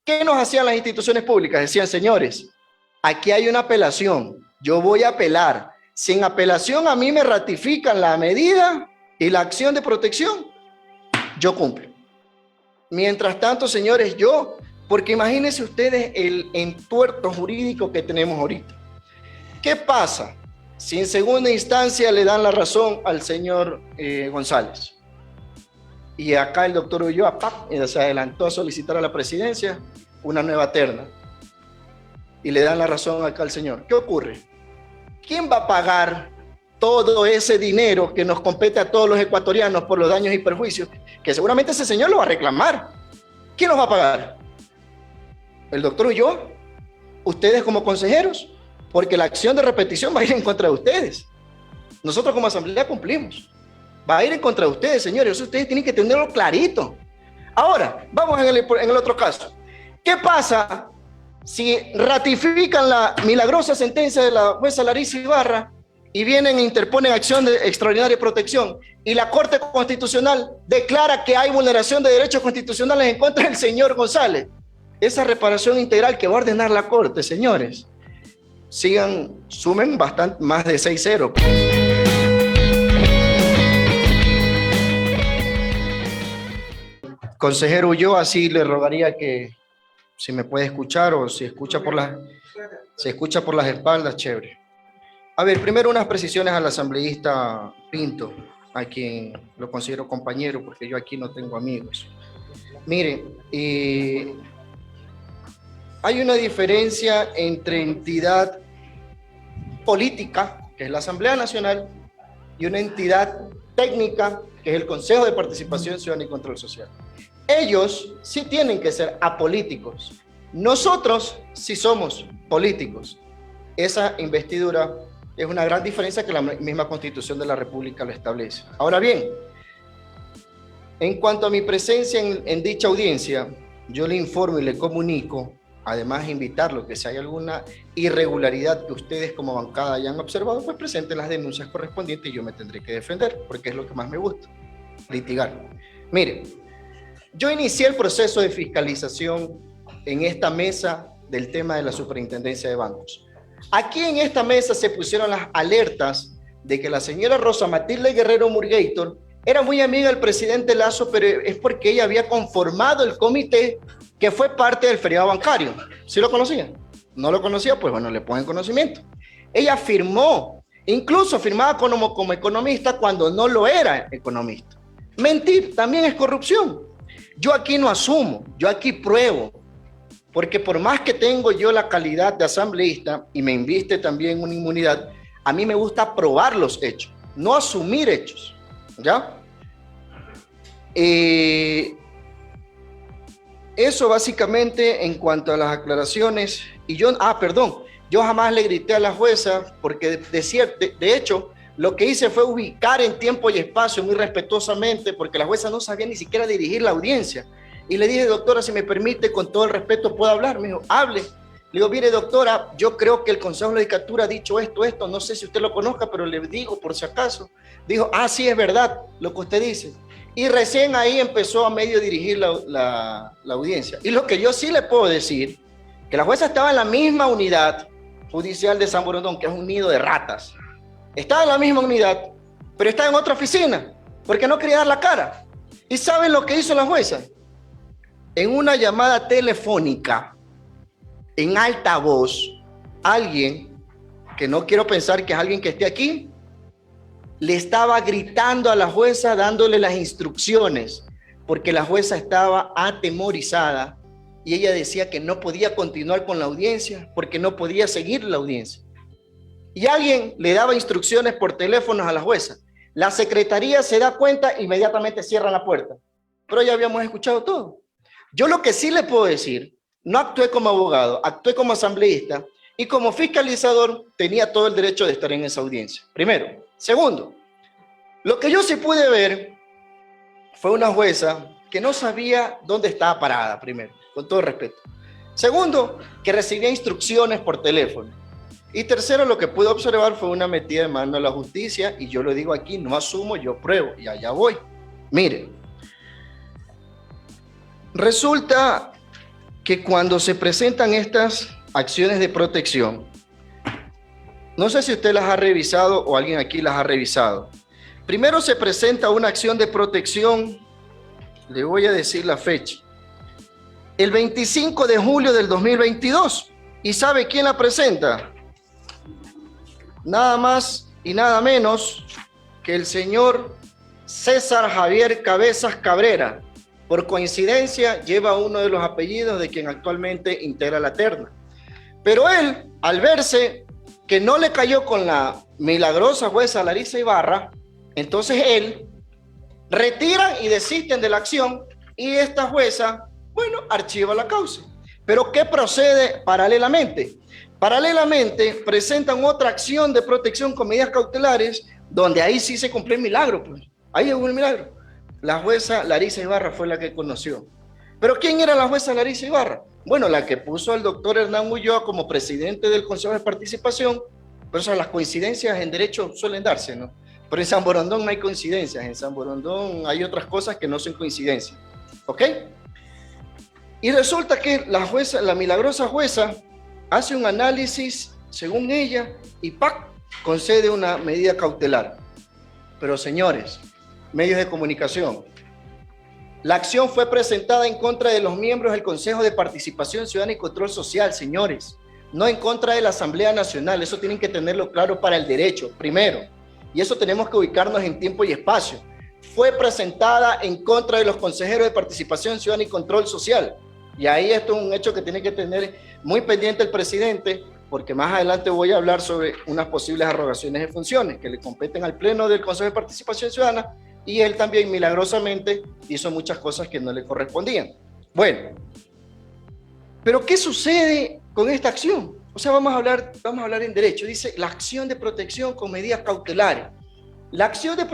¿Qué nos hacían las instituciones públicas? Decían, señores, aquí hay una apelación, yo voy a apelar. Si en apelación a mí me ratifican la medida y la acción de protección, yo cumplo. Mientras tanto, señores, porque imagínense ustedes el entuerto jurídico que tenemos ahorita. ¿Qué pasa si en segunda instancia le dan la razón al señor González? Y acá el doctor Ulloa se adelantó a solicitar a la presidencia una nueva terna. Y le dan la razón acá al señor. ¿Qué ocurre? ¿Quién va a pagar todo ese dinero que nos compete a todos los ecuatorianos por los daños y perjuicios? Que seguramente ese señor lo va a reclamar. ¿Quién los va a pagar? ¿El doctor Ulloa? ¿Ustedes como consejeros? Porque la acción de repetición va a ir en contra de ustedes. Nosotros como asamblea cumplimos. Va a ir en contra de ustedes, señores. Eso ustedes tienen que tenerlo clarito. Ahora, vamos en el otro caso. ¿Qué pasa si ratifican la milagrosa sentencia de la jueza Larissa Ibarra y vienen e interponen acción de extraordinaria protección y la Corte Constitucional declara que hay vulneración de derechos constitucionales en contra del señor González? Esa reparación integral que va a ordenar la Corte, señores, sumen bastante, más de 6-0. Consejero Ulloa, así le rogaría que si me puede escuchar o si escucha por las espaldas, chévere. A ver, primero unas precisiones al asambleísta Pinto, a quien lo considero compañero porque yo aquí no tengo amigos. Mire, hay una diferencia entre entidad política, que es la Asamblea Nacional, y una entidad técnica, que es el Consejo de Participación Ciudadana y Control Social. Ellos sí tienen que ser apolíticos. Nosotros sí somos políticos. Esa investidura es una gran diferencia que la misma Constitución de la República lo establece. Ahora bien, en cuanto a mi presencia en dicha audiencia, yo le informo y le comunico, además de invitarlo, que si hay alguna irregularidad que ustedes como bancada hayan observado, pues presenten las denuncias correspondientes y yo me tendré que defender, porque es lo que más me gusta, litigar. Mire, yo inicié el proceso de fiscalización en esta mesa del tema de la superintendencia de bancos. Aquí en esta mesa se pusieron las alertas de que la señora Rosa Matilde Guerrero Murgator era muy amiga del presidente Lazo, pero es porque ella había conformado el comité que fue parte del feriado bancario. ¿Sí lo conocía? ¿No lo conocía? Pues bueno, le pongo en conocimiento. Ella firmó, incluso firmaba como economista cuando no lo era economista. Mentir también es corrupción. Yo aquí no asumo, yo aquí pruebo, porque por más que tengo yo la calidad de asambleísta y me inviste también una inmunidad, a mí me gusta probar los hechos, no asumir hechos, ¿ya? Eso básicamente en cuanto a las aclaraciones. Y yo jamás le grité a la jueza porque de hecho lo que hice fue ubicar en tiempo y espacio muy respetuosamente, porque la jueza no sabía ni siquiera dirigir la audiencia. Y le dije, doctora, si me permite, con todo el respeto, ¿puedo hablar? Me dijo, hable. Le digo, mire, doctora, yo creo que el Consejo de la Judicatura ha dicho esto, no sé si usted lo conozca, pero le digo por si acaso. Dijo, sí, es verdad lo que usted dice. Y recién ahí empezó a medio dirigir la audiencia. Y lo que yo sí le puedo decir, que la jueza estaba en la misma unidad judicial de San Borondón, que es un nido de ratas. Estaba en la misma unidad, pero está en otra oficina, porque no quería dar la cara. ¿Y saben lo que hizo la jueza? En una llamada telefónica, en alta voz, alguien, que no quiero pensar que es alguien que esté aquí, le estaba gritando a la jueza, dándole las instrucciones, porque la jueza estaba atemorizada y ella decía que no podía continuar con la audiencia, porque no podía seguir la audiencia. Y alguien le daba instrucciones por teléfono a la jueza. La secretaría se da cuenta, inmediatamente cierra la puerta. Pero ya habíamos escuchado todo. Yo lo que sí le puedo decir, no actué como abogado, actué como asambleísta y como fiscalizador tenía todo el derecho de estar en esa audiencia. Primero. Segundo, lo que yo sí pude ver fue una jueza que no sabía dónde estaba parada, primero, con todo respeto. Segundo, que recibía instrucciones por teléfono. Y tercero, lo que pude observar fue una metida de mano a la justicia, y yo lo digo aquí, no asumo, yo pruebo, y allá voy. Mire, resulta que cuando se presentan estas acciones de protección, no sé si usted las ha revisado o alguien aquí las ha revisado. Primero se presenta una acción de protección, le voy a decir la fecha, el 25 de julio del 2022. ¿Y sabe quién la presenta? Nada más y nada menos que el señor César Javier Cabezas Cabrera. Por coincidencia, lleva uno de los apellidos de quien actualmente integra la terna. Pero él, al verse que no le cayó con la milagrosa jueza Larisa Ibarra, entonces él retira y desisten de la acción y esta jueza, bueno, archiva la causa. Pero ¿qué procede paralelamente? Paralelamente presentan otra acción de protección con medidas cautelares donde ahí sí se cumplió el milagro, pues. Ahí hubo el milagro. La jueza Larisa Ibarra fue la que conoció. ¿Pero quién era la jueza Larisa Ibarra? Bueno, la que puso al doctor Hernán Ulloa como presidente del Consejo de Participación. Pero esas las coincidencias en derecho suelen darse, ¿no? Pero en San Borondón no hay coincidencias. En San Borondón hay otras cosas que no son coincidencias. ¿Ok? Y resulta que la jueza, la milagrosa jueza, hace un análisis según ella y ¡pac!, concede una medida cautelar. Pero señores, medios de comunicación, la acción fue presentada en contra de los miembros del Consejo de Participación Ciudadana y Control Social, señores, no en contra de la Asamblea Nacional. Eso tienen que tenerlo claro para el derecho, primero, y eso tenemos que ubicarnos en tiempo y espacio. Fue presentada en contra de los consejeros de Participación Ciudadana y Control Social, y ahí esto es un hecho que tiene que tener muy pendiente el presidente, porque más adelante voy a hablar sobre unas posibles arrogaciones de funciones que le competen al Pleno del Consejo de Participación Ciudadana, y él también milagrosamente hizo muchas cosas que no le correspondían. Bueno, pero ¿qué sucede con esta acción? O sea, vamos a hablar en derecho. Dice la acción de protección con medidas cautelares. La acción de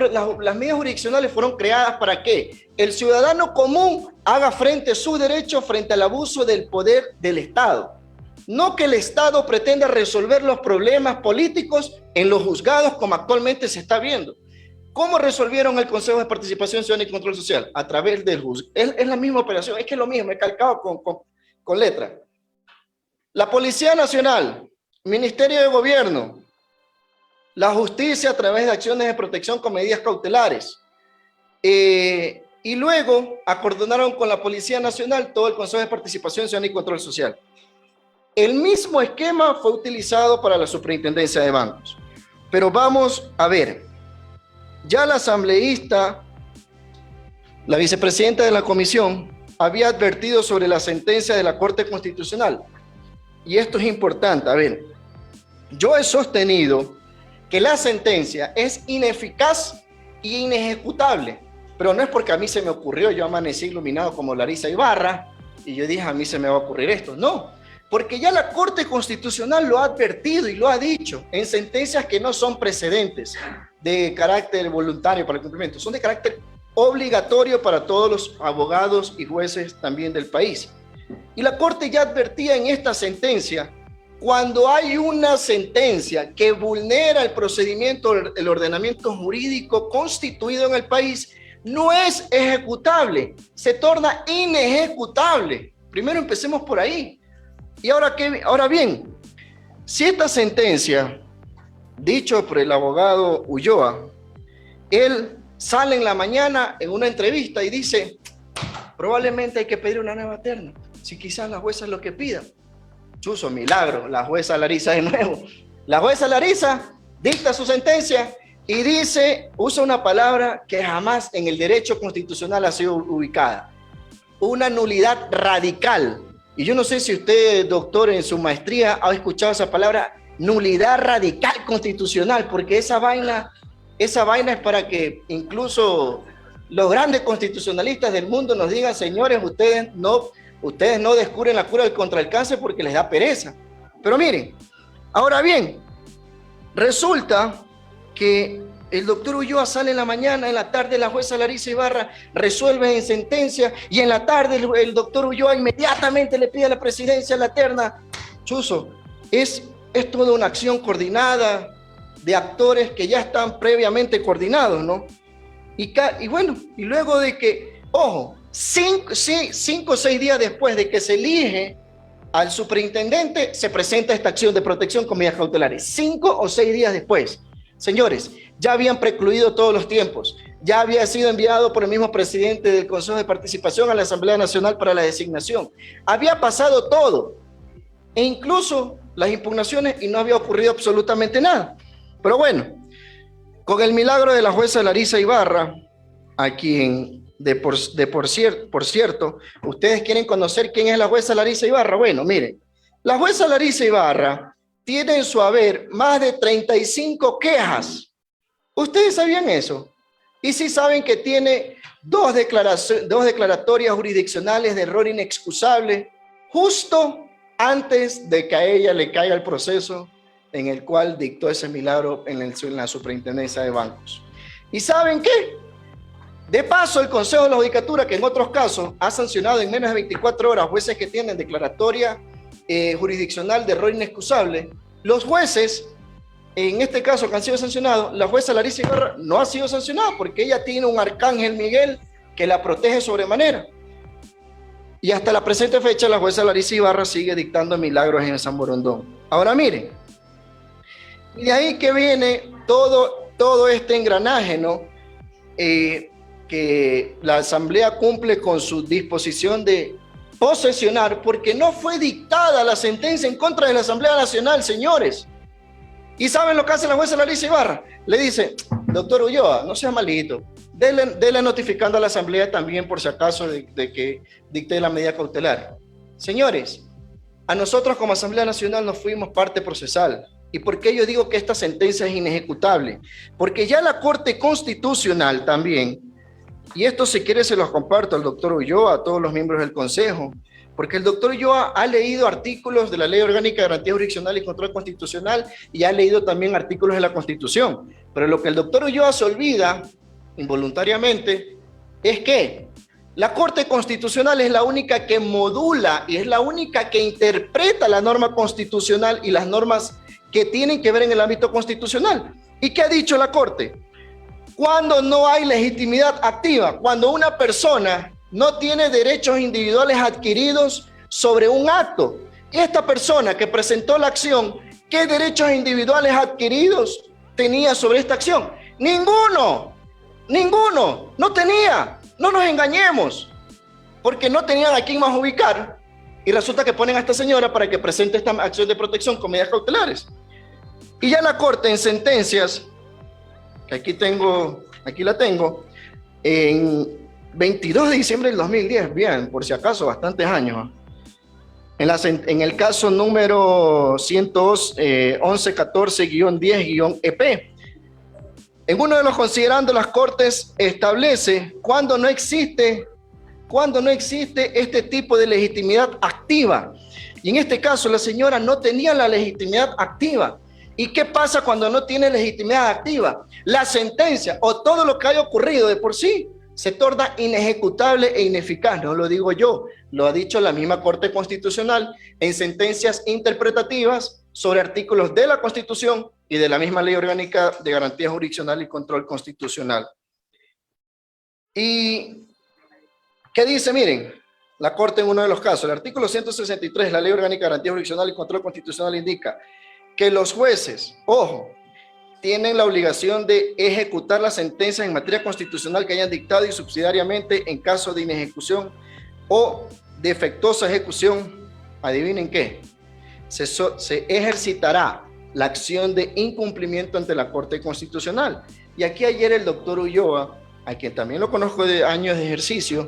las medidas jurisdiccionales fueron creadas para que el ciudadano común haga frente a sus derechos frente al abuso del poder del Estado. No que el Estado pretenda resolver los problemas políticos en los juzgados como actualmente se está viendo. ¿Cómo resolvieron el Consejo de Participación Ciudadana y Control Social? A través del juzgado. Es la misma operación, es que es lo mismo, he calcado con letra. La Policía Nacional, Ministerio de Gobierno, la Justicia a través de acciones de protección con medidas cautelares. Y luego acordonaron con la Policía Nacional todo el Consejo de Participación Ciudadana y Control Social. El mismo esquema fue utilizado para la Superintendencia de Bancos. Pero vamos a ver. Ya la asambleísta, la vicepresidenta de la comisión, había advertido sobre la sentencia de la Corte Constitucional. Y esto es importante. A ver, yo he sostenido que la sentencia es ineficaz y inejecutable, pero no es porque a mí se me ocurrió, yo amanecí iluminado como Larisa Ibarra, y yo dije, a mí se me va a ocurrir esto. No, porque ya la Corte Constitucional lo ha advertido y lo ha dicho en sentencias que no son precedentes de carácter voluntario para el cumplimiento, son de carácter obligatorio para todos los abogados y jueces también del país. Y la Corte ya advertía en esta sentencia, cuando hay una sentencia que vulnera el procedimiento, el ordenamiento jurídico constituido en el país, no es ejecutable, se torna inejecutable. Primero empecemos por ahí. Y ahora bien, si esta sentencia, dicho por el abogado Ulloa, él sale en la mañana en una entrevista y dice, probablemente hay que pedir una nueva terna, si quizás la jueza es lo que pida. Chuzo, milagro, la jueza Larisa de nuevo. La jueza Larisa dicta su sentencia y dice, usa una palabra que jamás en el derecho constitucional ha sido ubicada, una nulidad radical. Y yo no sé si usted, doctor, en su maestría ha escuchado esa palabra, nulidad radical constitucional, porque esa vaina es para que incluso los grandes constitucionalistas del mundo nos digan, señores, ustedes no descubren la cura contra el cáncer porque les da pereza. Pero miren, ahora bien, resulta que el doctor Ulloa sale en la mañana, en la tarde la jueza Larisa Ibarra resuelve en sentencia y en la tarde el doctor Ulloa inmediatamente le pide a la presidencia la terna. Chuzo, es toda una acción coordinada de actores que ya están previamente coordinados, ¿no? Y bueno, y luego de que, ojo, cinco o 6 días después de que se elige al superintendente, se presenta esta acción de protección con medidas cautelares. 5 o 6 días después. Señores, ya habían precluido todos los tiempos. Ya había sido enviado por el mismo presidente del Consejo de Participación a la Asamblea Nacional para la designación. Había pasado todo, e incluso las impugnaciones, y no había ocurrido absolutamente nada. Pero bueno, con el milagro de la jueza Larisa Ibarra, a quien por cierto, ustedes quieren conocer quién es la jueza Larisa Ibarra. Bueno, miren, la jueza Larisa Ibarra tiene en su haber más de 35 quejas. ¿Ustedes sabían eso? Y sí saben que tiene dos declaratorias jurisdiccionales de error inexcusable justo antes de que a ella le caiga el proceso en el cual dictó ese milagro en la superintendencia de bancos. ¿Y saben qué? De paso, el Consejo de la Judicatura, que en otros casos ha sancionado en menos de 24 horas jueces que tienen declaratoria jurisdiccional de error inexcusable, los jueces, en este caso que han sido sancionados, la jueza Larisa Ibarra no ha sido sancionada porque ella tiene un arcángel Miguel que la protege sobremanera. Y hasta la presente fecha la jueza Larisa Ibarra sigue dictando milagros en el San Borondón. Ahora miren, y de ahí que viene todo este engranaje, ¿no? Que la Asamblea cumple con su disposición de posesionar, porque no fue dictada la sentencia en contra de la Asamblea Nacional, señores. ¿Y saben lo que hace la jueza Larisa Ibarra? Le dice, doctor Ulloa, no sea malito, dele notificando a la Asamblea también por si acaso de que dicte la medida cautelar. Señores, a nosotros como Asamblea Nacional nos fuimos parte procesal. ¿Y por qué yo digo que esta sentencia es inejecutable? Porque ya la Corte Constitucional también, y esto si quiere se los comparto al doctor Ulloa, a todos los miembros del Consejo, porque el doctor Ulloa ha leído artículos de la Ley Orgánica de Garantía Jurisdiccional y Control Constitucional y ha leído también artículos de la Constitución. Pero lo que el doctor Ulloa se olvida, involuntariamente, es que la Corte Constitucional es la única que modula y es la única que interpreta la norma constitucional y las normas que tienen que ver en el ámbito constitucional. ¿Y qué ha dicho la Corte? Cuando no hay legitimidad activa, cuando una persona no tiene derechos individuales adquiridos sobre un acto. Y esta persona que presentó la acción, ¿qué derechos individuales adquiridos tenía sobre esta acción? Ninguno, no tenía. No nos engañemos, porque no tenían a quién más ubicar. Y resulta que ponen a esta señora para que presente esta acción de protección con medidas cautelares. Y ya la Corte en sentencias, que aquí la tengo, en 22 de diciembre del 2010, bien, por si acaso, bastantes años. En el caso número 1114-10-EP, en uno de los considerandos, las Cortes establece cuando no existe este tipo de legitimidad activa. Y en este caso, la señora no tenía la legitimidad activa. ¿Y qué pasa cuando no tiene legitimidad activa? La sentencia o todo lo que haya ocurrido de por sí se torna inejecutable e ineficaz. No lo digo yo, lo ha dicho la misma Corte Constitucional en sentencias interpretativas sobre artículos de la Constitución y de la misma Ley Orgánica de Garantía Jurisdiccional y Control Constitucional. ¿Y qué dice? Miren, la Corte en uno de los casos, el artículo 163 de la Ley Orgánica de Garantía Jurisdiccional y Control Constitucional indica que los jueces, ojo, tienen la obligación de ejecutar las sentencias en materia constitucional que hayan dictado y subsidiariamente en caso de inejecución o defectuosa ejecución. Adivinen qué, se ejercitará la acción de incumplimiento ante la Corte Constitucional. Y aquí ayer el doctor Ulloa, a quien también lo conozco de años de ejercicio,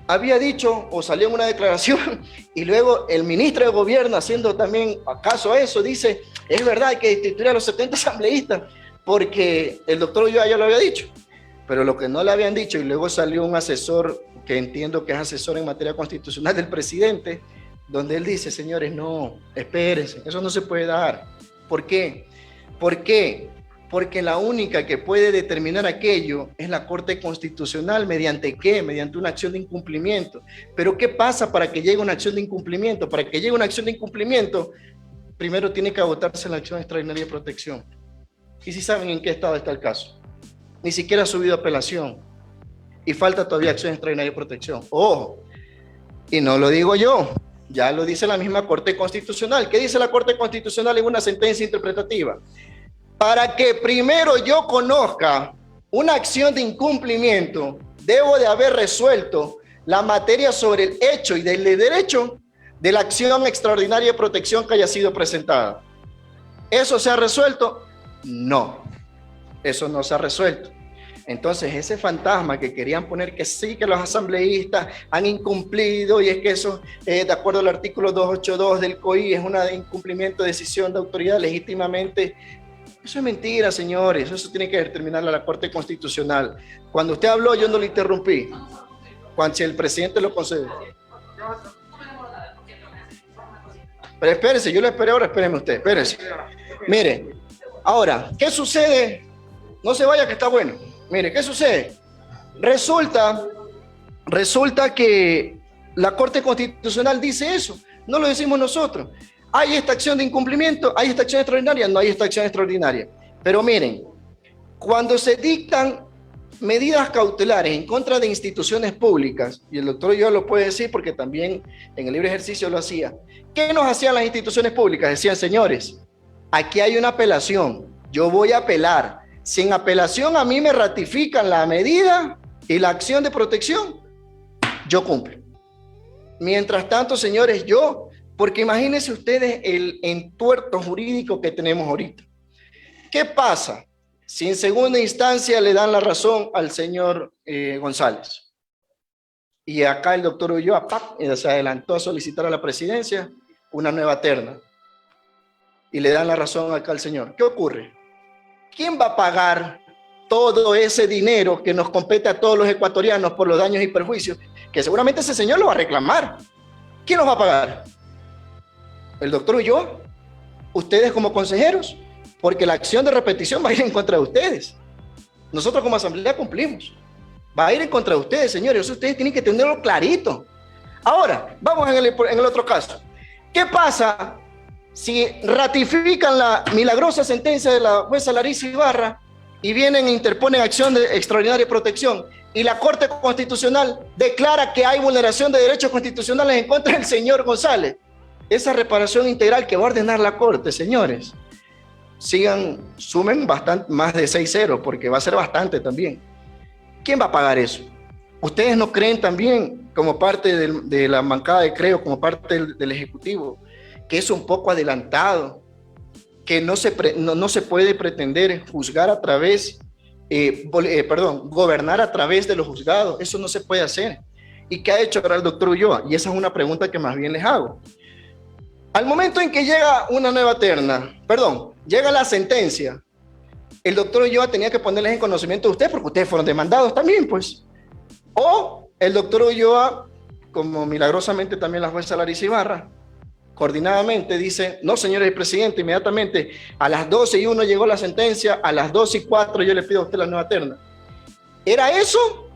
había dicho o salió en una declaración y luego el ministro de Gobierno, haciendo también caso a eso, dice, es verdad, hay que destituir a los 70 asambleístas porque el doctor Ulloa ya lo había dicho. Pero lo que no le habían dicho, y luego salió un asesor, que entiendo que es asesor en materia constitucional del presidente, donde él dice, señores, no, espérense, eso no se puede dar. ¿Por qué? ¿Por qué? Porque la única que puede determinar aquello es la Corte Constitucional. ¿Mediante qué? Mediante una acción de incumplimiento. Pero ¿qué pasa para que llegue una acción de incumplimiento? Para que llegue una acción de incumplimiento, primero tiene que agotarse la acción extraordinaria de protección. ¿Y si saben en qué estado está el caso? Ni siquiera ha subido apelación. y falta todavía acción extraordinaria de protección. Ojo, y no lo digo yo, ya lo dice la misma Corte Constitucional. ¿Qué dice la Corte Constitucional en una sentencia interpretativa? Para que primero yo conozca una acción de incumplimiento, debo de haber resuelto la materia sobre el hecho y del derecho de la acción extraordinaria de protección que haya sido presentada. ¿Eso se ha resuelto? No, eso no se ha resuelto. Entonces, ese fantasma que querían poner que sí, que los asambleístas han incumplido y es que eso, de acuerdo al artículo 282 del COI, es un incumplimiento de decisión de autoridad legítimamente. Eso es mentira, señores. Eso tiene que determinar la Corte Constitucional. Cuando usted habló, yo no lo interrumpí. Cuando si el presidente lo concede. Pero espérese, yo lo esperé ahora, espéreme usted, espérese. Mire, ahora, ¿qué sucede? No se vaya que está bueno. Mire, ¿qué sucede? Resulta que la Corte Constitucional dice eso, no lo decimos nosotros. ¿Hay esta acción de incumplimiento? ¿Hay esta acción extraordinaria? No hay esta acción extraordinaria. Pero miren, cuando se dictan medidas cautelares en contra de instituciones públicas, y el doctor yo lo puede decir porque también en el libre ejercicio lo hacía, ¿qué nos hacían las instituciones públicas? Decían, señores, aquí hay una apelación, yo voy a apelar. Si en apelación a mí me ratifican la medida y la acción de protección, yo cumplo. Mientras tanto, señores, porque imagínense ustedes el entuerto jurídico que tenemos ahorita. ¿Qué pasa si en segunda instancia le dan la razón al señor González? Y acá el doctor Ulloa se adelantó a solicitar a la presidencia una nueva terna. Y le dan la razón acá al señor. ¿Qué ocurre? ¿Quién va a pagar todo ese dinero que nos compete a todos los ecuatorianos por los daños y perjuicios? Que seguramente ese señor lo va a reclamar. ¿Quién los va a pagar? ¿El doctor Ulloa? ¿Ustedes como consejeros? Porque la acción de repetición va a ir en contra de ustedes. Nosotros como asamblea cumplimos. Va a ir en contra de ustedes, señores. Eso ustedes tienen que tenerlo clarito. Ahora, vamos en el otro caso. ¿Qué pasa si ratifican la milagrosa sentencia de la jueza Larissa Ibarra y vienen e interponen acción de extraordinaria protección y la Corte Constitucional declara que hay vulneración de derechos constitucionales en contra del señor González? Esa reparación integral que va a ordenar la Corte, señores, sumen bastante, más de 6-0, porque va a ser bastante también. ¿Quién va a pagar eso? ¿Ustedes no creen también, como parte de la bancada de Creo, como parte del Ejecutivo, que es un poco adelantado, que no se puede pretender juzgar a través, gobernar a través de los juzgados? Eso no se puede hacer. ¿Y qué ha hecho ahora el doctor Ulloa? Y esa es una pregunta que más bien les hago. Al momento en que llega una nueva terna, llega la sentencia, el doctor Ulloa tenía que ponerles en conocimiento de ustedes, porque ustedes fueron demandados también, pues. O el doctor Ulloa, como milagrosamente también la jueza Larissa Ibarra, coordinadamente dice, no, señores presidente, inmediatamente a las 12:01 llegó la sentencia, a las 12:04 yo le pido a usted la nueva terna. ¿Era eso?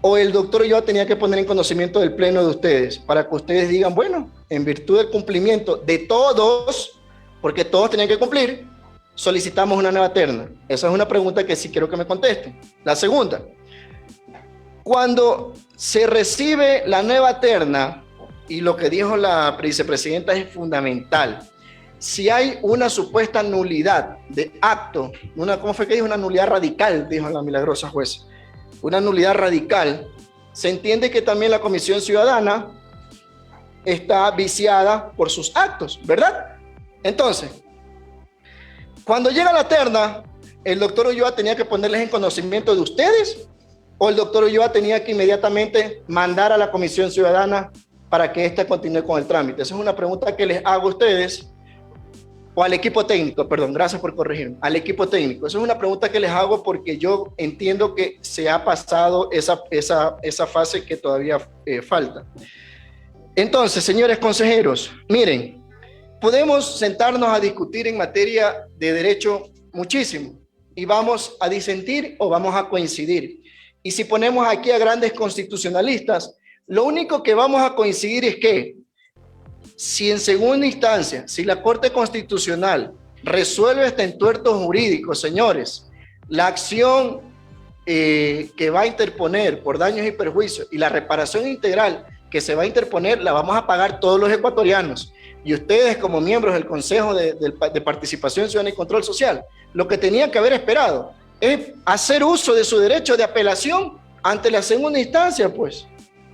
¿O el doctor Ulloa tenía que poner en conocimiento del pleno de ustedes para que ustedes digan, bueno, en virtud del cumplimiento de todos, porque todos tenían que cumplir, solicitamos una nueva terna? Esa es una pregunta que sí quiero que me contesten. La segunda, cuando se recibe la nueva terna, y lo que dijo la vicepresidenta es fundamental, si hay una supuesta nulidad de acto, ¿cómo fue que dijo? Una nulidad radical, dijo la milagrosa jueza. Una nulidad radical, se entiende que también la Comisión Ciudadana está viciada por sus actos, ¿verdad? Entonces, cuando llega la terna, ¿el doctor Ulloa tenía que ponerles en conocimiento de ustedes? ¿O el doctor Ulloa tenía que inmediatamente mandar a la Comisión Ciudadana para que ésta continúe con el trámite? Esa es una pregunta que les hago a ustedes, o al equipo técnico, perdón, gracias por corregirme, al equipo técnico. Esa es una pregunta que les hago porque yo entiendo que se ha pasado esa fase que todavía falta. Entonces, señores consejeros, miren, podemos sentarnos a discutir en materia de derecho muchísimo y vamos a disentir o vamos a coincidir. Y si ponemos aquí a grandes constitucionalistas, lo único que vamos a coincidir es que si en segunda instancia, si la Corte Constitucional resuelve este entuerto jurídico, señores, la acción que va a interponer por daños y perjuicios y la reparación integral que se va a interponer la vamos a pagar todos los ecuatorianos. Y ustedes como miembros del Consejo de Participación Ciudadana y Control Social, lo que tenían que haber esperado es hacer uso de su derecho de apelación ante la segunda instancia, pues,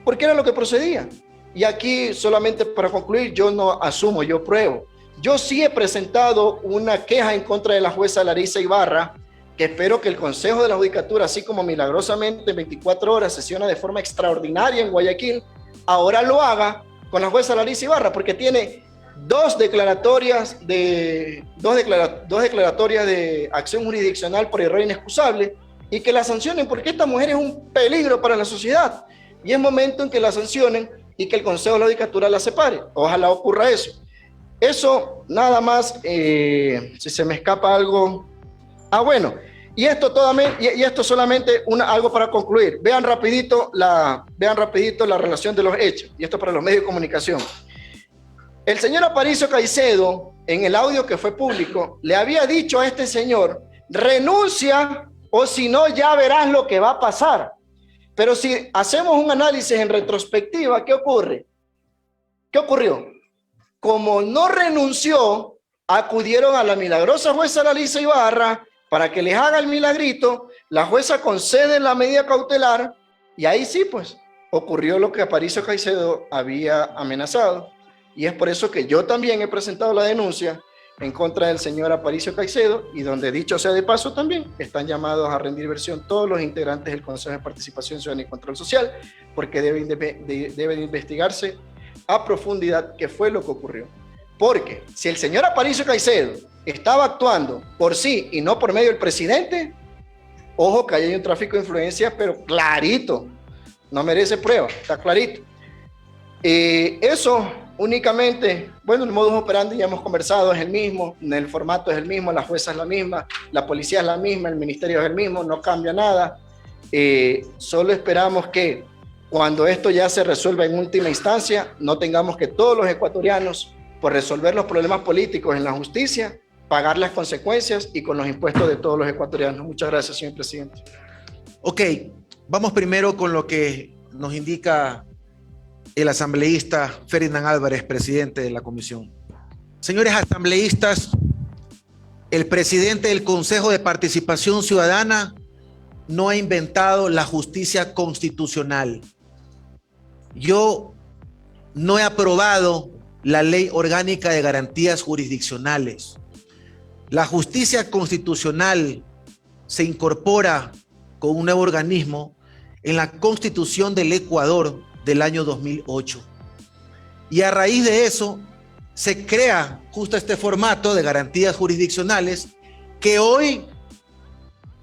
porque era lo que procedía. Y aquí, solamente para concluir, yo no asumo, yo pruebo. Yo sí he presentado una queja en contra de la jueza Larissa Ibarra, que espero que el Consejo de la Judicatura, así como milagrosamente en 24 horas sesiona de forma extraordinaria en Guayaquil, ahora lo haga con la jueza Larissa Ibarra, porque tiene dos declaratorias de acción jurisdiccional por error inexcusable, y que la sancionen, porque esta mujer es un peligro para la sociedad, y es momento en que la sancionen y que el Consejo de la Judicatura la separe. Ojalá ocurra eso. Eso nada más, si se me escapa algo. Bueno, y esto solamente algo para concluir. Vean rapidito la relación de los hechos, y esto para los medios de comunicación. El señor Aparicio Caicedo, en el audio que fue público, le había dicho a este señor: renuncia o si no ya verás lo que va a pasar. Pero si hacemos un análisis en retrospectiva, ¿qué ocurre? ¿Qué ocurrió? Como no renunció, acudieron a la milagrosa jueza Larissa Ibarra para que les haga el milagrito. La jueza concede la medida cautelar y ahí sí, pues, ocurrió lo que Aparicio Caicedo había amenazado. Y es por eso que yo también he presentado la denuncia en contra del señor Aparicio Caicedo, y donde, dicho sea de paso, también están llamados a rendir versión todos los integrantes del Consejo de Participación Ciudadana y Control Social, porque deben investigarse a profundidad qué fue lo que ocurrió. Porque si el señor Aparicio Caicedo estaba actuando por sí y no por medio del presidente, ojo que ahí hay un tráfico de influencias, pero clarito, no merece prueba, está clarito. Eso únicamente, bueno, el modus operandi ya hemos conversado, es el mismo, el formato es el mismo, la jueza es la misma, la policía es la misma, el ministerio es el mismo, no cambia nada. Solo esperamos que cuando esto ya se resuelva en última instancia, no tengamos que todos los ecuatorianos, por resolver los problemas políticos en la justicia, pagar las consecuencias y con los impuestos de todos los ecuatorianos. Muchas gracias, señor presidente. Ok, vamos primero con lo que nos indica el asambleísta Ferdinand Álvarez, presidente de la comisión. Señores asambleístas, el presidente del Consejo de Participación Ciudadana no ha inventado la justicia constitucional. Yo no he aprobado la Ley Orgánica de Garantías Jurisdiccionales. La justicia constitucional se incorpora con un nuevo organismo en la Constitución del Ecuador del año 2008. Y a raíz de eso se crea justo este formato de garantías jurisdiccionales que hoy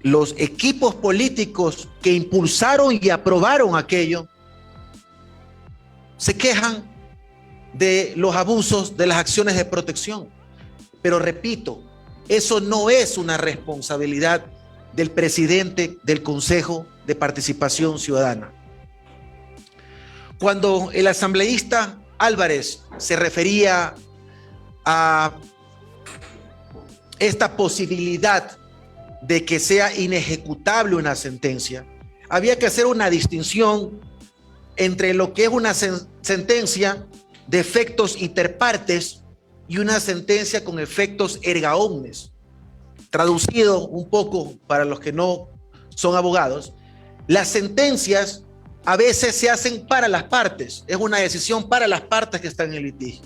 los equipos políticos que impulsaron y aprobaron aquello se quejan de los abusos de las acciones de protección. Pero repito, eso no es una responsabilidad del presidente del Consejo de Participación Ciudadana. Cuando el asambleísta Álvarez se refería a esta posibilidad de que sea inejecutable una sentencia, había que hacer una distinción entre lo que es una sentencia de efectos inter partes y una sentencia con efectos erga omnes. Traducido un poco para los que no son abogados, las sentencias a veces se hacen para las partes, es una decisión para las partes que están en el litigio.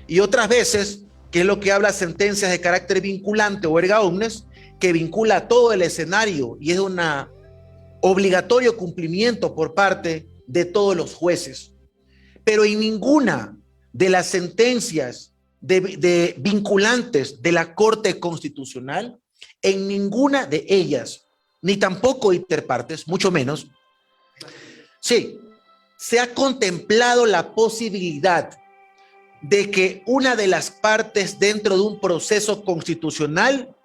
Y otras veces, que es lo que habla sentencias de carácter vinculante o erga omnes, que vincula todo el escenario y es un obligatorio cumplimiento por parte de todos los jueces. Pero en ninguna de las sentencias de vinculantes de la Corte Constitucional, en ninguna de ellas, ni tampoco interpartes, mucho menos, sí, se ha contemplado la posibilidad de que una de las partes dentro de un proceso constitucional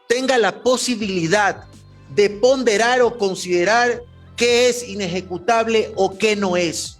tenga la posibilidad de ponderar o considerar qué es inejecutable o qué no es.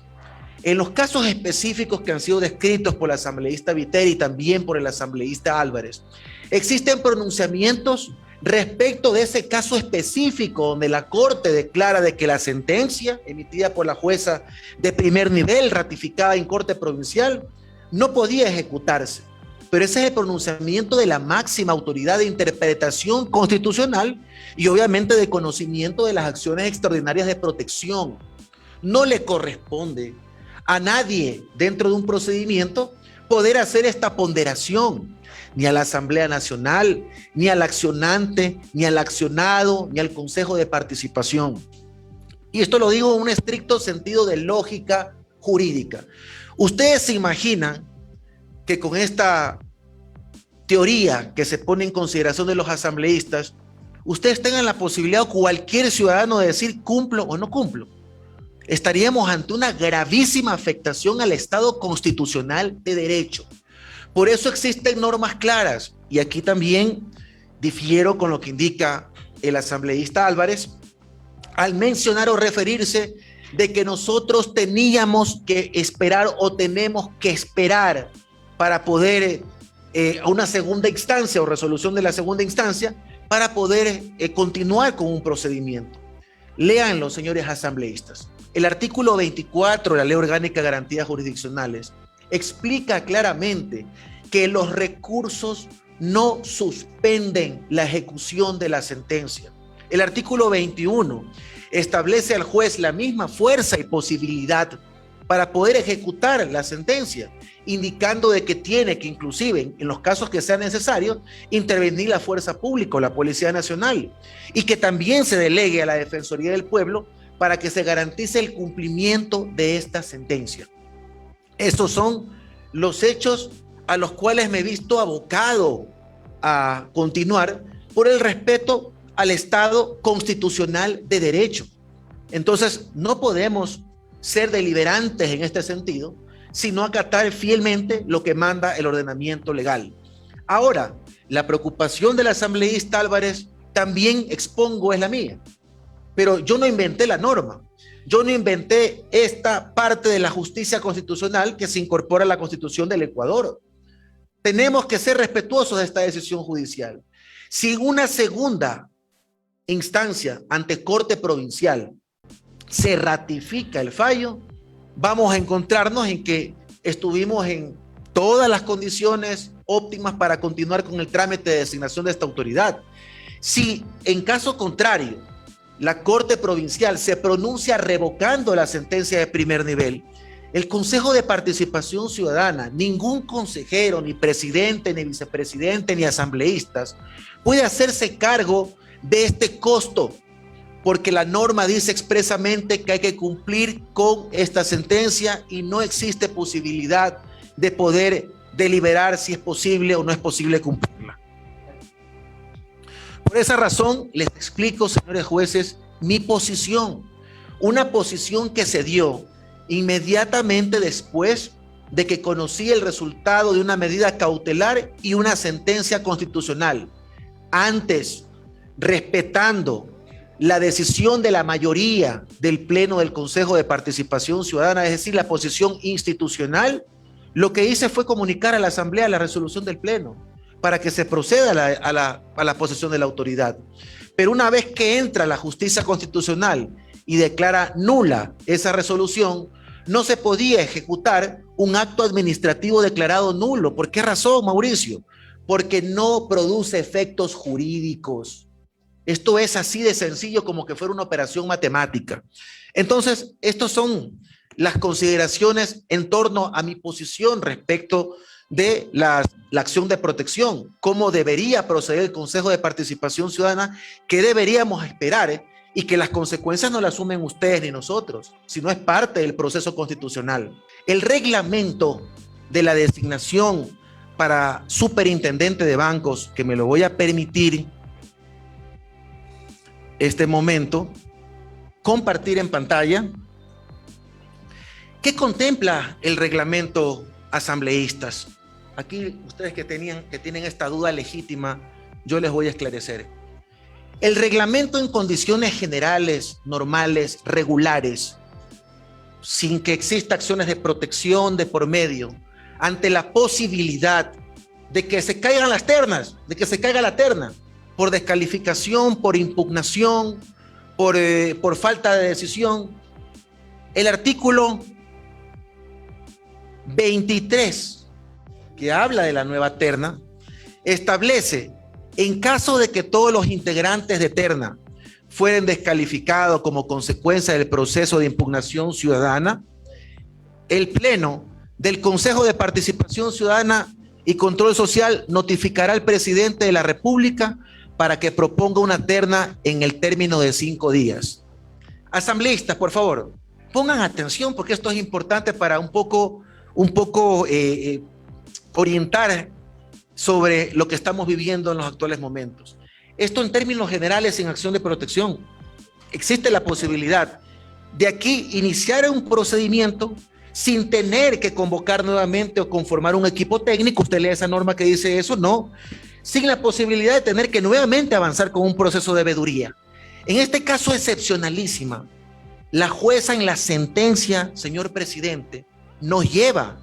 En los casos específicos que han sido descritos por el asambleísta Viteri y también por el asambleísta Álvarez, existen pronunciamientos respecto de ese caso específico donde la Corte declara de que la sentencia emitida por la jueza de primer nivel, ratificada en Corte Provincial, no podía ejecutarse. Pero ese es el pronunciamiento de la máxima autoridad de interpretación constitucional y obviamente de conocimiento de las acciones extraordinarias de protección. No le corresponde a nadie dentro de un procedimiento poder hacer esta ponderación, ni a la Asamblea Nacional, ni al accionante, ni al accionado, ni al Consejo de Participación. Y esto lo digo en un estricto sentido de lógica jurídica. Ustedes se imaginan que con esta teoría que se pone en consideración de los asambleístas, ustedes tengan la posibilidad, o cualquier ciudadano, de decir cumplo o no cumplo. Estaríamos ante una gravísima afectación al Estado constitucional de derecho. Por eso existen normas claras, y aquí también difiero con lo que indica el asambleísta Álvarez al mencionar o referirse de que nosotros teníamos que esperar o tenemos que esperar para poder a una segunda instancia o resolución de la segunda instancia para poder continuar con un procedimiento. Léanlo, señores asambleístas. El artículo 24 de la Ley Orgánica de Garantías Jurisdiccionales explica claramente que los recursos no suspenden la ejecución de la sentencia. El artículo 21 establece al juez la misma fuerza y posibilidad para poder ejecutar la sentencia, indicando de que tiene que, inclusive en los casos que sea necesario, intervenir la fuerza pública o la Policía Nacional, y que también se delegue a la Defensoría del Pueblo para que se garantice el cumplimiento de esta sentencia. Estos son los hechos a los cuales me he visto abocado a continuar por el respeto al Estado constitucional de derecho. Entonces, no podemos ser deliberantes en este sentido, sino acatar fielmente lo que manda el ordenamiento legal. Ahora, la preocupación del asambleísta Álvarez también expongo es la mía, pero yo no inventé la norma. Yo no inventé esta parte de la justicia constitucional que se incorpora a la Constitución del Ecuador. Tenemos que ser respetuosos de esta decisión judicial. Si una segunda instancia ante Corte Provincial se ratifica el fallo, vamos a encontrarnos en que estuvimos en todas las condiciones óptimas para continuar con el trámite de designación de esta autoridad. Si en caso contrario la Corte Provincial se pronuncia revocando la sentencia de primer nivel, el Consejo de Participación Ciudadana, ningún consejero, ni presidente, ni vicepresidente, ni asambleístas puede hacerse cargo de este costo, porque la norma dice expresamente que hay que cumplir con esta sentencia y no existe posibilidad de poder deliberar si es posible o no es posible cumplirla. Por esa razón, les explico, señores jueces, mi posición, una posición que se dio inmediatamente después de que conocí el resultado de una medida cautelar y una sentencia constitucional. Antes, respetando la decisión de la mayoría del Pleno del Consejo de Participación Ciudadana, es decir, la posición institucional, lo que hice fue comunicar a la Asamblea la resolución del Pleno para que se proceda a la posesión de la autoridad. Pero una vez que entra la justicia constitucional y declara nula esa resolución, no se podía ejecutar un acto administrativo declarado nulo. ¿Por qué razón, Mauricio? Porque no produce efectos jurídicos. Esto es así de sencillo como que fuera una operación matemática. Entonces, estas son las consideraciones en torno a mi posición respecto de la acción de protección, cómo debería proceder el Consejo de Participación Ciudadana, qué deberíamos esperar, y que las consecuencias no las asumen ustedes ni nosotros, sino es parte del proceso constitucional. El reglamento de la designación para superintendente de bancos, que me lo voy a permitir este momento, compartir en pantalla. ¿Qué contempla el reglamento, asambleístas? Aquí ustedes que tienen esta duda legítima, yo les voy a esclarecer. El reglamento en condiciones generales, normales, regulares, sin que exista acciones de protección de por medio, ante la posibilidad de que se caigan las ternas, de que se caiga la terna, por descalificación, por impugnación, por falta de decisión. El artículo 23, que habla de la nueva terna, establece, en caso de que todos los integrantes de terna fueren descalificados como consecuencia del proceso de impugnación ciudadana, el Pleno del Consejo de Participación Ciudadana y Control Social notificará al presidente de la República para que proponga una terna en el término de 5 días. Asambleístas, por favor, pongan atención porque esto es importante para un poco orientar sobre lo que estamos viviendo en los actuales momentos. Esto en términos generales en acción de protección. Existe la posibilidad de aquí iniciar un procedimiento sin tener que convocar nuevamente o conformar un equipo técnico. Usted lee esa norma que dice eso, no. Sin la posibilidad de tener que nuevamente avanzar con un proceso de veeduría. En este caso excepcionalísima, la jueza en la sentencia, señor presidente, nos lleva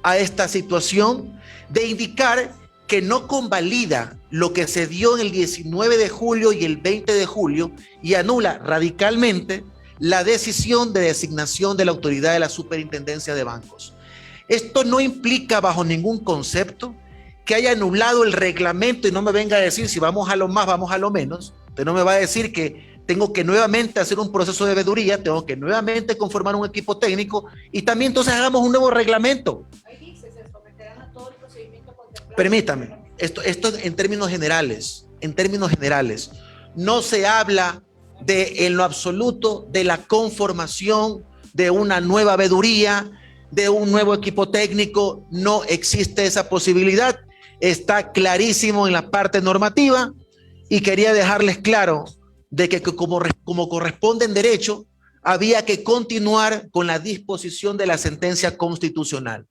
a esta situación de indicar que no convalida lo que se dio en el 19 de julio y el 20 de julio y anula radicalmente la decisión de designación de la autoridad de la superintendencia de bancos. Esto no implica bajo ningún concepto que haya anulado el reglamento, y no me venga a decir si vamos a lo más, vamos a lo menos. Usted no me va a decir que tengo que nuevamente hacer un proceso de veeduría, tengo que nuevamente conformar un equipo técnico y también entonces hagamos un nuevo reglamento. Ahí dice, se someterán a todo el procedimiento contemplado. Permítame, esto en términos generales, no se habla en lo absoluto de la conformación de una nueva veeduría, de un nuevo equipo técnico. No existe esa posibilidad, está clarísimo en la parte normativa y quería dejarles claro de que como corresponde en derecho, había que continuar con la disposición de la sentencia constitucional.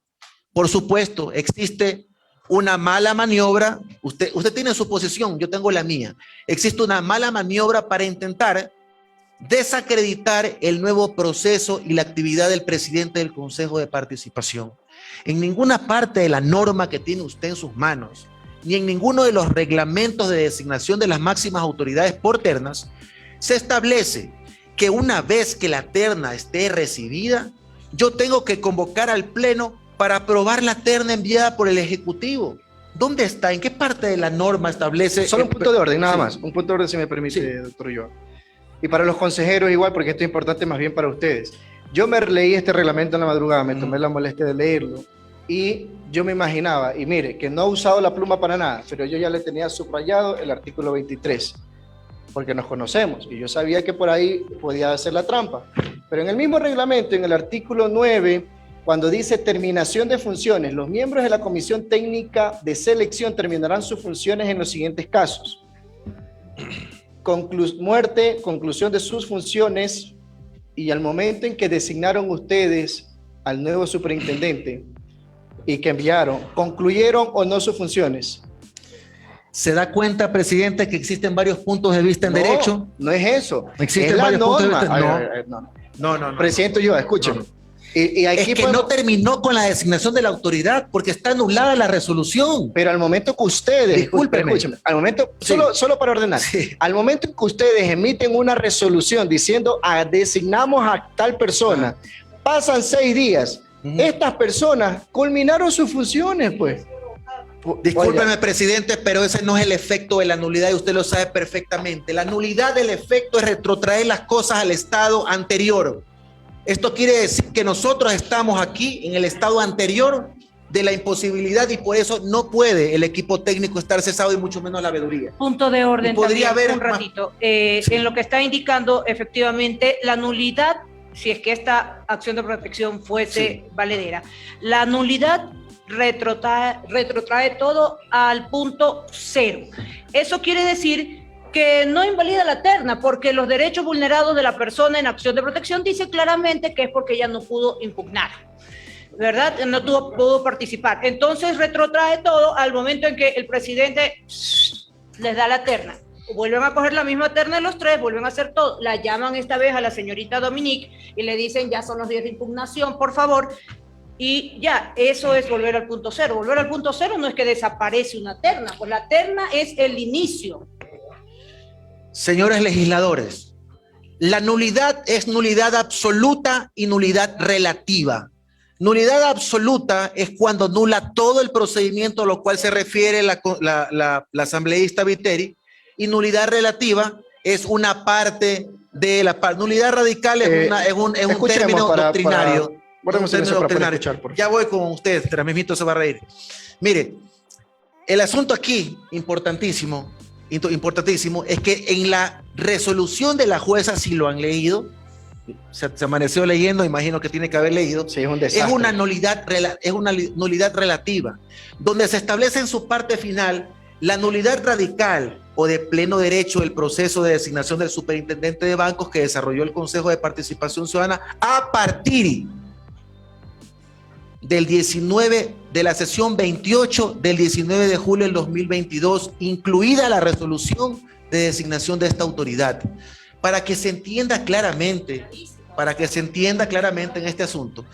Por supuesto, existe una mala maniobra, usted tiene su posición, yo tengo la mía. Existe una mala maniobra para intentar desacreditar el nuevo proceso y la actividad del presidente del Consejo de Participación. En ninguna parte de la norma que tiene usted en sus manos, ni en ninguno de los reglamentos de designación de las máximas autoridades por ternas, se establece que una vez que la terna esté recibida, yo tengo que convocar al Pleno para aprobar la terna enviada por el Ejecutivo. ¿Dónde está? ¿En qué parte de la norma establece? Solo un punto de orden, nada sí. más. Un punto de orden, si me permite, doctor Ulloa. Y para los consejeros igual, porque esto es importante más bien para ustedes. Yo me leí este reglamento en la madrugada, me tomé la molestia de leerlo, y yo me imaginaba, y mire, que no he usado la pluma para nada, pero yo ya le tenía subrayado el artículo 23, porque nos conocemos, y yo sabía que por ahí podía hacer la trampa. Pero en el mismo reglamento, en el artículo 9, cuando dice terminación de funciones, los miembros de la Comisión Técnica de Selección terminarán sus funciones en los siguientes casos. Muerte, conclusión de sus funciones, y al momento en que designaron ustedes al nuevo superintendente y que enviaron, ¿concluyeron o no sus funciones? ¿Se da cuenta, presidente, que existen varios puntos de vista en derecho? No es eso. Existen es varios puntos de vista. No. Presidente Ulloa, escúcheme. Y aquí es que no terminó con la designación de la autoridad porque está anulada la resolución. Pero al momento que ustedes, discúlpeme, al momento, sí. solo para ordenar, sí. Al momento que ustedes emiten una resolución diciendo designamos a tal persona, pasan 6 días, estas personas culminaron sus funciones, pues. Discúlpeme, presidente, pero ese no es el efecto de la nulidad y usted lo sabe perfectamente. La nulidad del efecto es retrotraer las cosas al estado anterior. Esto quiere decir que nosotros estamos aquí en el estado anterior de la imposibilidad y por eso no puede el equipo técnico estar cesado y mucho menos la veeduría. Punto de orden. Y podría haber un ratito. Sí. En lo que está indicando, efectivamente, la nulidad, si es que esta acción de protección fuese valedera, la nulidad retrotrae todo al punto 0. Eso quiere decir que no invalida la terna, porque los derechos vulnerados de la persona en acción de protección dice claramente que es porque ella no pudo impugnar, ¿verdad? No pudo participar. Entonces retrotrae todo al momento en que el presidente les da la terna. Vuelven a coger la misma terna de los 3, vuelven a hacer todo. La llaman esta vez a la señorita Dominique y le dicen, ya son los días de impugnación, por favor. Y ya, eso es volver al punto cero. Volver al punto cero no es que desaparece una terna, pues la terna es el inicio. Señores legisladores, la nulidad es nulidad absoluta y nulidad relativa. Nulidad absoluta es cuando nula todo el procedimiento a lo cual se refiere la asambleísta Viteri, y nulidad relativa es una parte de la parte. Nulidad radical es un término doctrinario. Ya voy con usted, transmito, se va a reír. Mire, el asunto aquí, importantísimo, es que en la resolución de la jueza, si lo han leído, se amaneció leyendo, imagino que tiene que haber leído, sí, es una nulidad relativa, donde se establece en su parte final la nulidad radical o de pleno derecho del proceso de designación del superintendente de bancos que desarrolló el Consejo de Participación Ciudadana a partir del 19, de la sesión 28 del 19 de julio del 2022, incluida la resolución de designación de esta autoridad. Para que se entienda claramente en este asunto,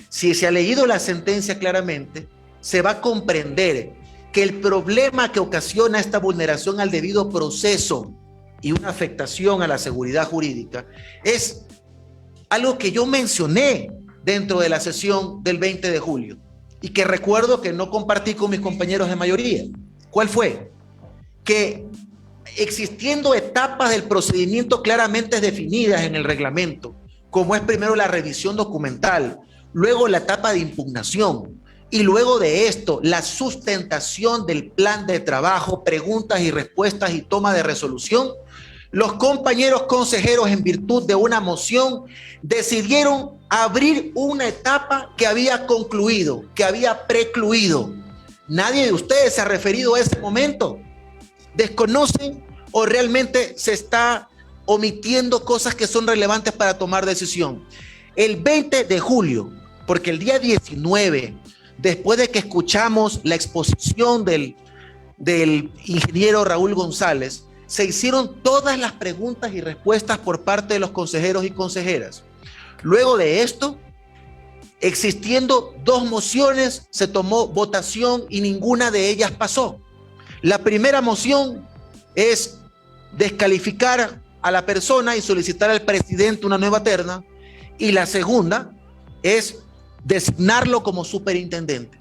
si se ha leído la sentencia claramente, se va a comprender que el problema que ocasiona esta vulneración al debido proceso y una afectación a la seguridad jurídica es algo que yo mencioné dentro de la sesión del 20 de julio y que recuerdo que no compartí con mis compañeros de mayoría. ¿Cuál fue? Que existiendo etapas del procedimiento claramente definidas en el reglamento, como es primero la revisión documental, luego la etapa de impugnación y luego de esto la sustentación del plan de trabajo, preguntas y respuestas y toma de resolución, los compañeros consejeros, en virtud de una moción, decidieron abrir una etapa que había concluido, que había precluido. Nadie de ustedes se ha referido a ese momento. ¿Desconocen o realmente se está omitiendo cosas que son relevantes para tomar decisión? El 20 de julio, porque el día 19, después de que escuchamos la exposición del ingeniero Raúl González, se hicieron todas las preguntas y respuestas por parte de los consejeros y consejeras. Luego de esto, existiendo dos mociones, se tomó votación y ninguna de ellas pasó. La primera moción es descalificar a la persona y solicitar al presidente una nueva terna, y la segunda es designarlo como superintendente.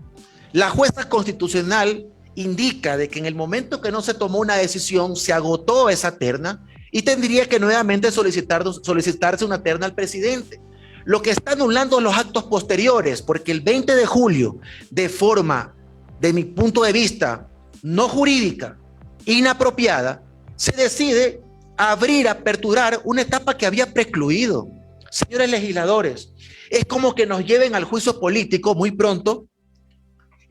La jueza constitucional indica de que en el momento que no se tomó una decisión, se agotó esa terna y tendría que nuevamente solicitarse una terna al presidente. Lo que está anulando los actos posteriores, porque el 20 de julio, de forma, de mi punto de vista, no jurídica, inapropiada, se decide aperturar una etapa que había precluido. Señores legisladores, es como que nos lleven al juicio político muy pronto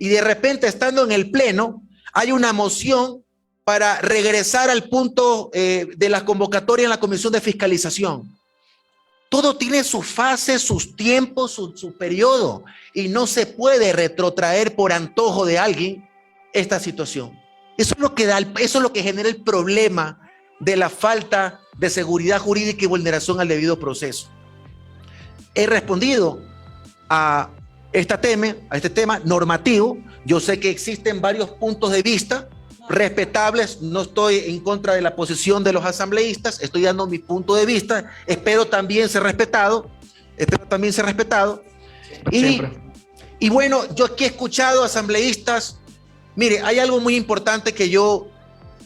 y de repente, estando en el pleno, hay una moción para regresar al punto de la convocatoria en la Comisión de Fiscalización. Todo tiene su fase, sus tiempos, su periodo, y no se puede retrotraer por antojo de alguien esta situación. Eso es lo que genera el problema de la falta de seguridad jurídica y vulneración al debido proceso. He respondido a este tema normativo. Yo sé que existen varios puntos de vista respetables, no estoy en contra de la posición de los asambleístas, estoy dando mi punto de vista, espero también ser respetado, y bueno, yo aquí he escuchado asambleístas. Mire, hay algo muy importante que yo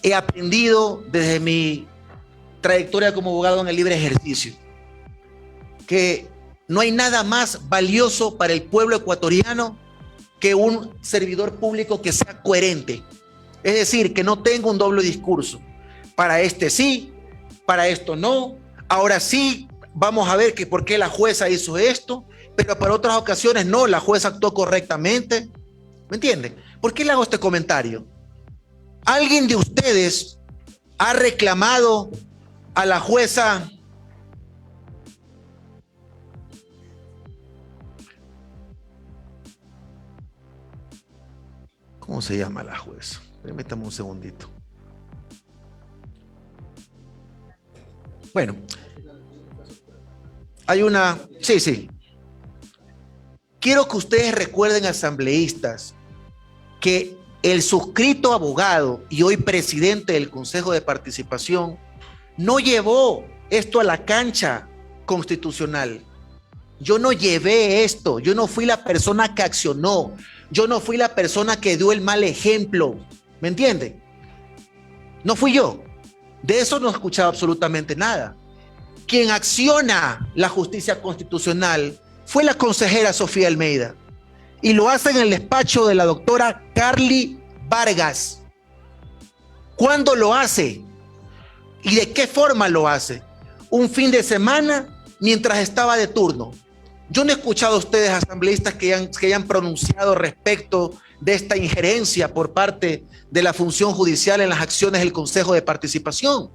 he aprendido desde mi trayectoria como abogado en el libre ejercicio, que no hay nada más valioso para el pueblo ecuatoriano que un servidor público que sea coherente. Es decir, que no tenga un doble discurso. Para este sí, para esto no. Ahora sí, vamos a ver que por qué la jueza hizo esto, pero para otras ocasiones no, la jueza actuó correctamente. ¿Me entiende? ¿Por qué le hago este comentario? ¿Alguien de ustedes ha reclamado a la jueza ¿cómo se llama la jueza? Permítame un segundito. Bueno, hay una, sí. quiero que ustedes recuerden, asambleístas, que el suscrito abogado y hoy presidente del Consejo de Participación no llevó esto a la cancha constitucional. Yo no llevé esto, yo no fui la persona que accionó, yo no fui la persona que dio el mal ejemplo, ¿me entienden? No fui yo. De eso no he escuchado absolutamente nada. Quien acciona la justicia constitucional fue la consejera Sofía Almeida, y lo hace en el despacho de la doctora Carly Vargas. ¿Cuándo lo hace? ¿Y de qué forma lo hace? Un fin de semana mientras estaba de turno. Yo no he escuchado a ustedes, asambleístas, que hayan pronunciado respecto de esta injerencia por parte de la función judicial en las acciones del Consejo de Participación.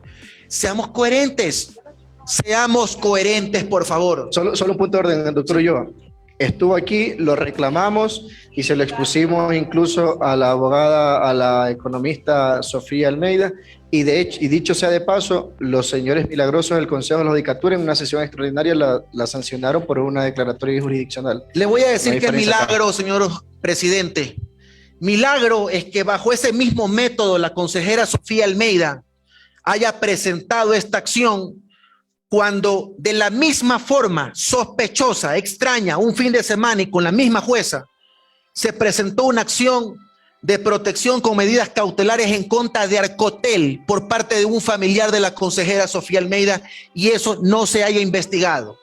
Seamos coherentes, por favor. Solo un punto de orden, doctor Ulloa. Estuvo aquí, lo reclamamos y se lo expusimos incluso a la abogada, a la economista Sofía Almeida, y de hecho, y dicho sea de paso, los señores milagrosos del Consejo de la Judicatura en una sesión extraordinaria la sancionaron por una declaratoria jurisdiccional. Le voy a decir que milagro, señor presidente. Milagro es que bajo ese mismo método la consejera Sofía Almeida haya presentado esta acción cuando de la misma forma sospechosa, extraña, un fin de semana y con la misma jueza, se presentó una acción de protección con medidas cautelares en contra de Arcotel por parte de un familiar de la consejera Sofía Almeida, y eso no se haya investigado.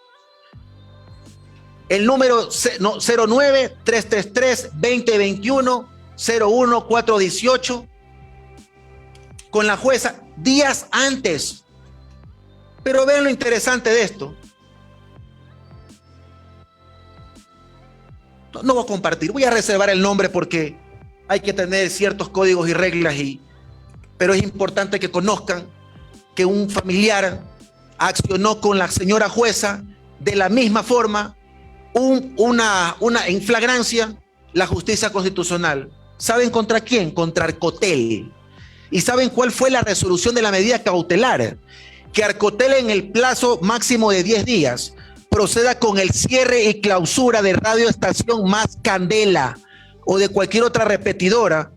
El número 09-333-2021-01418 con la jueza días antes. Pero vean lo interesante de esto. No voy a compartir, voy a reservar el nombre porque hay que tener ciertos códigos y reglas, pero es importante que conozcan que un familiar accionó con la señora jueza de la misma forma una en flagrancia la justicia constitucional. ¿Saben contra quién? Contra Arcotel. ¿Y saben cuál fue la resolución de la medida cautelar? Que Arcotel, en el plazo máximo de 10 días, proceda con el cierre y clausura de Radio Estación Más Candela o de cualquier otra repetidora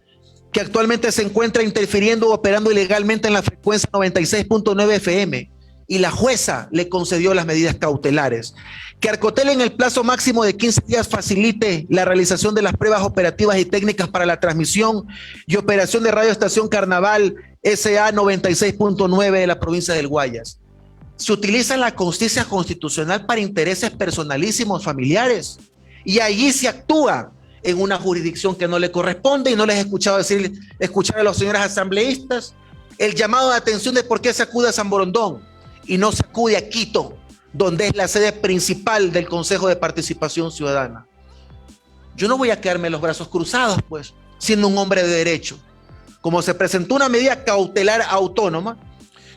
que actualmente se encuentra interfiriendo o operando ilegalmente en la frecuencia 96.9 FM. Y la jueza le concedió las medidas cautelares. Que Arcotel, en el plazo máximo de 15 días, facilite la realización de las pruebas operativas y técnicas para la transmisión y operación de Radio Estación Carnaval SA 96.9 de la provincia del Guayas. Se utiliza la justicia constitucional para intereses personalísimos, familiares, y allí se actúa en una jurisdicción que no le corresponde. Y no les he escuchado escuchar a los señores asambleístas el llamado de atención de por qué se acude a San Borondón y no se acude a Quito, donde es la sede principal del Consejo de Participación Ciudadana. Yo no voy a quedarme los brazos cruzados, pues, siendo un hombre de derecho. Como se presentó una medida cautelar autónoma,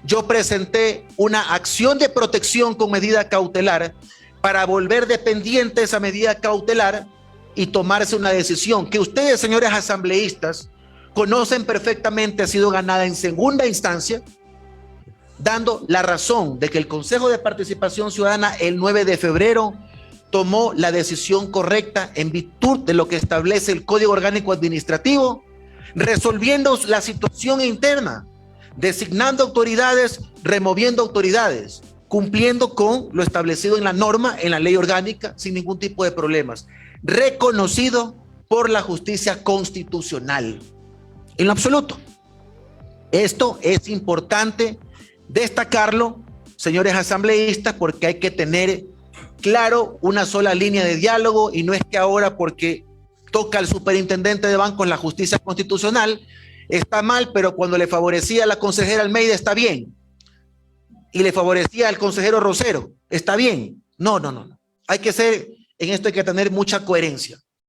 yo presenté una acción de protección con medida cautelar para volver dependiente esa medida cautelar y tomarse una decisión que ustedes, señores asambleístas, conocen perfectamente, ha sido ganada en segunda instancia, dando la razón de que el Consejo de Participación Ciudadana el 9 de febrero tomó la decisión correcta en virtud de lo que establece el Código Orgánico Administrativo, resolviendo la situación interna, designando autoridades, removiendo autoridades, cumpliendo con lo establecido en la norma, en la ley orgánica, sin ningún tipo de problemas, reconocido por la justicia constitucional. En lo absoluto. Esto es importante destacarlo, señores asambleístas, porque hay que tener claro una sola línea de diálogo, y no es que ahora, porque toca al superintendente de bancos la justicia constitucional, está mal, pero cuando le favorecía a la consejera Almeida está bien, y le favorecía al consejero Rosero está bien. No. Hay que ser, en esto hay que tener mucha coherencia.